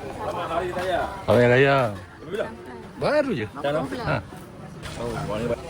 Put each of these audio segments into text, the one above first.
Selamat Hari Raya. Hari Raya. Bila? Baru je. Dah dah. Ha. Oh, wah ni baik.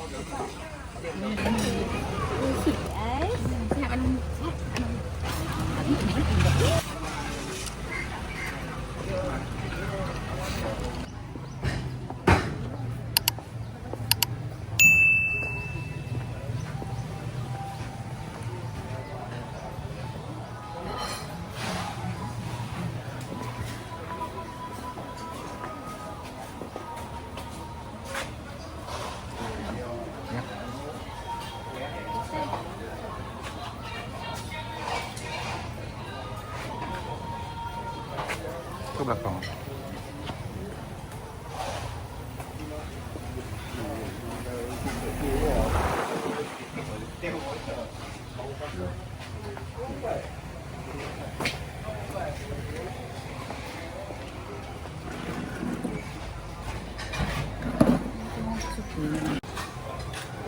Ke belakang.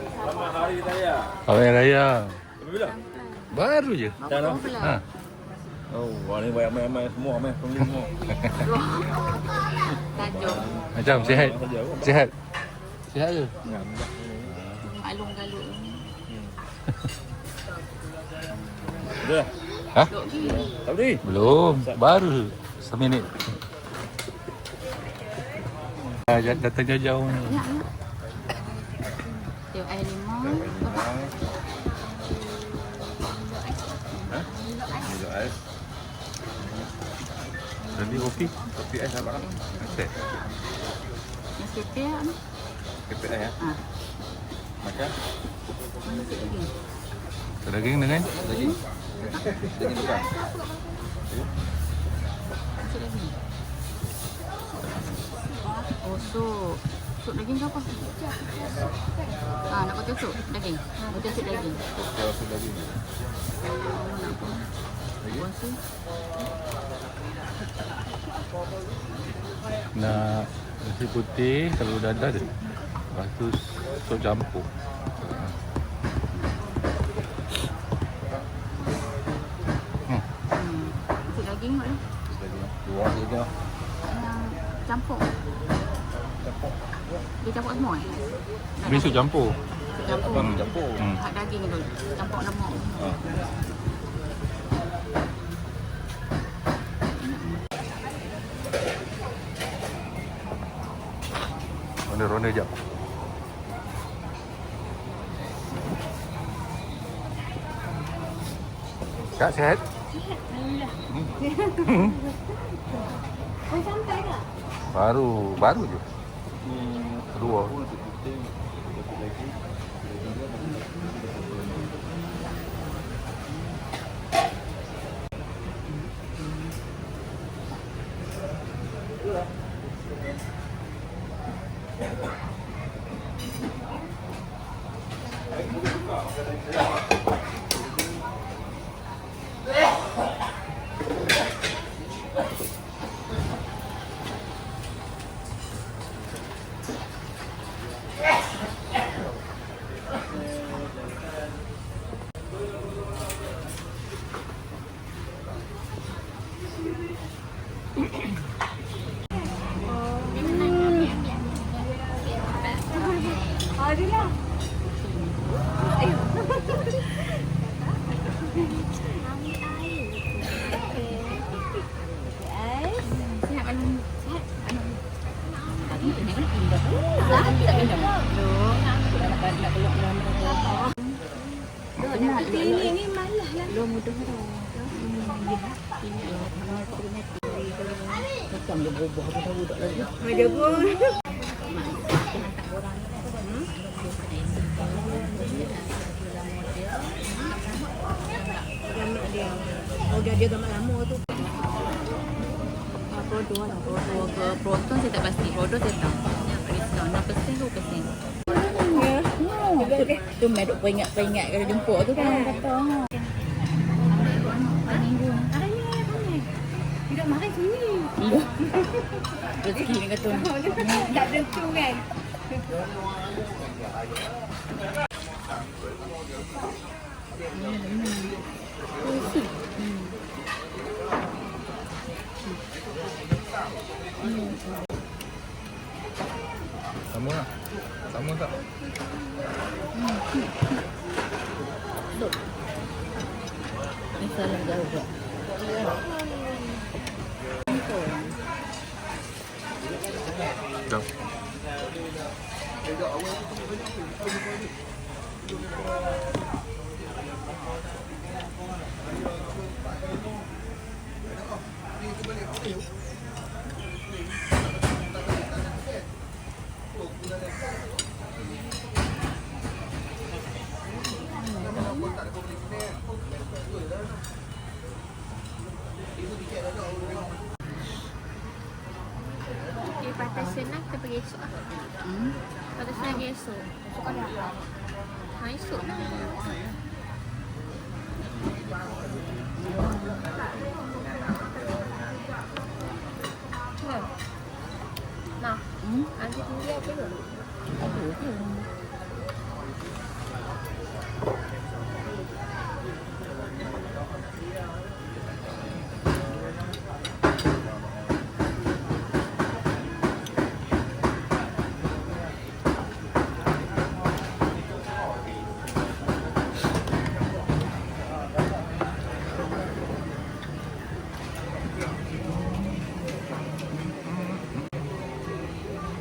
Selamat Hari Raya. Hari Raya. Bila? Baru je. Dah dah. Ha. Oh, wah ni banyak main-main semua, main family semua. Tajuk Macam sihat. Sihat. Sihat ke? Maklum galut. Dah. Ha? Duk pergi. Tak boleh. Belum. Baru seminit. Datang jauh-jauh ni. Ya, ya. Tengok air limau. Minum ais. Nanti kopi. Kopi ais apa kan? Okey. Nasi pek ni. Kopi ais ya. Ha. Makan. Nasi lagi. Daging dengan Daging. Daging bukan. Nasi lagi. Oh, sup. Sup daging ke apa? Nak kau sup daging. Kau sup daging. Kalau sudah daging. Buat sup. nak nasi putih, telur dadah je. Lepas tu sup campur. Sup daging kot ni. Daging. Dua saja. Yang campur. Dia campur semua Ni sup campur. Campur. Campur. Hak daging tu. Campur lemak. Ronda-ronda jap. Kak sihat? Kau sampai tak? Baru je. Kedua. Ini malah lah. Lo mudah dah. Macam dia berubah tahu tak lagi. Ada pun. Oh dia gambar lama tu. Produk lah. Produk ke Proton saya tak pasti. Produk saya tahu. Diskaun 6%, 2%. Tu meduk peringat-peringat kalau jemput tu kan. Betul. Tidak makan sini. Iya. Rezeki ni kata. Tak tentu kan. Sama tak? Sama tak? Duk. Ni salah jauh juga. Jom. Patah senang kita pergi esok lah. Patah senang pergi esok. Esok kan apa? Esok lah. Nah, nanti tinggi apa tu? Apa tu?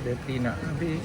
Bateri nak habis.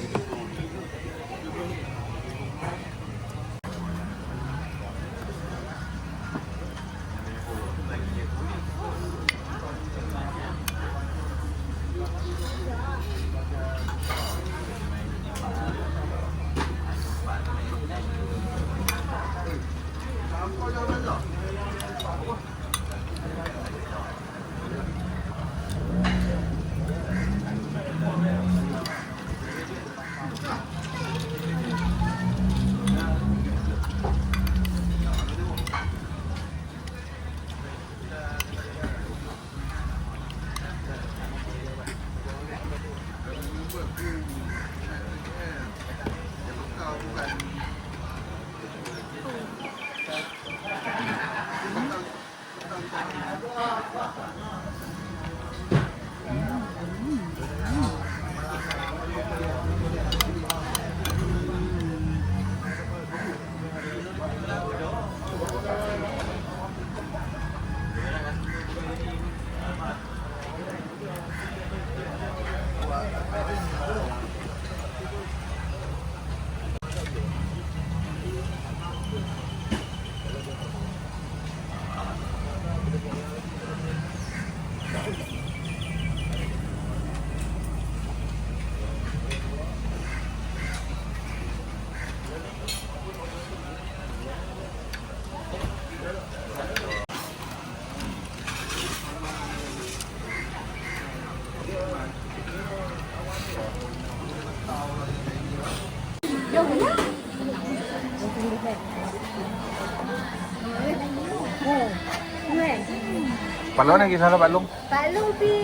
Pak Long lagi sana Pak Long. Pak Long pi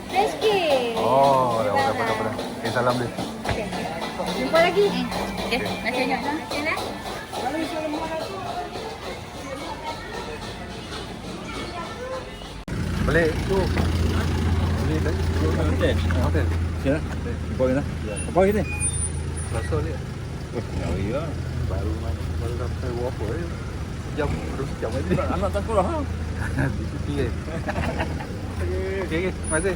SK. Oh, dah. Okay, salam dia. Jumpa lagi. Okey, nak tengok dah. Jalan. Balik tu. Balik dah. Hotel. Hotel. Sini. Poin lah. Poin ni. Rasa dia. Oh, iya. Baru sampai berapa ya? Sejam, terus sejam aja. Anak tak sekolah. Di situ kan. Okey, terima kasih.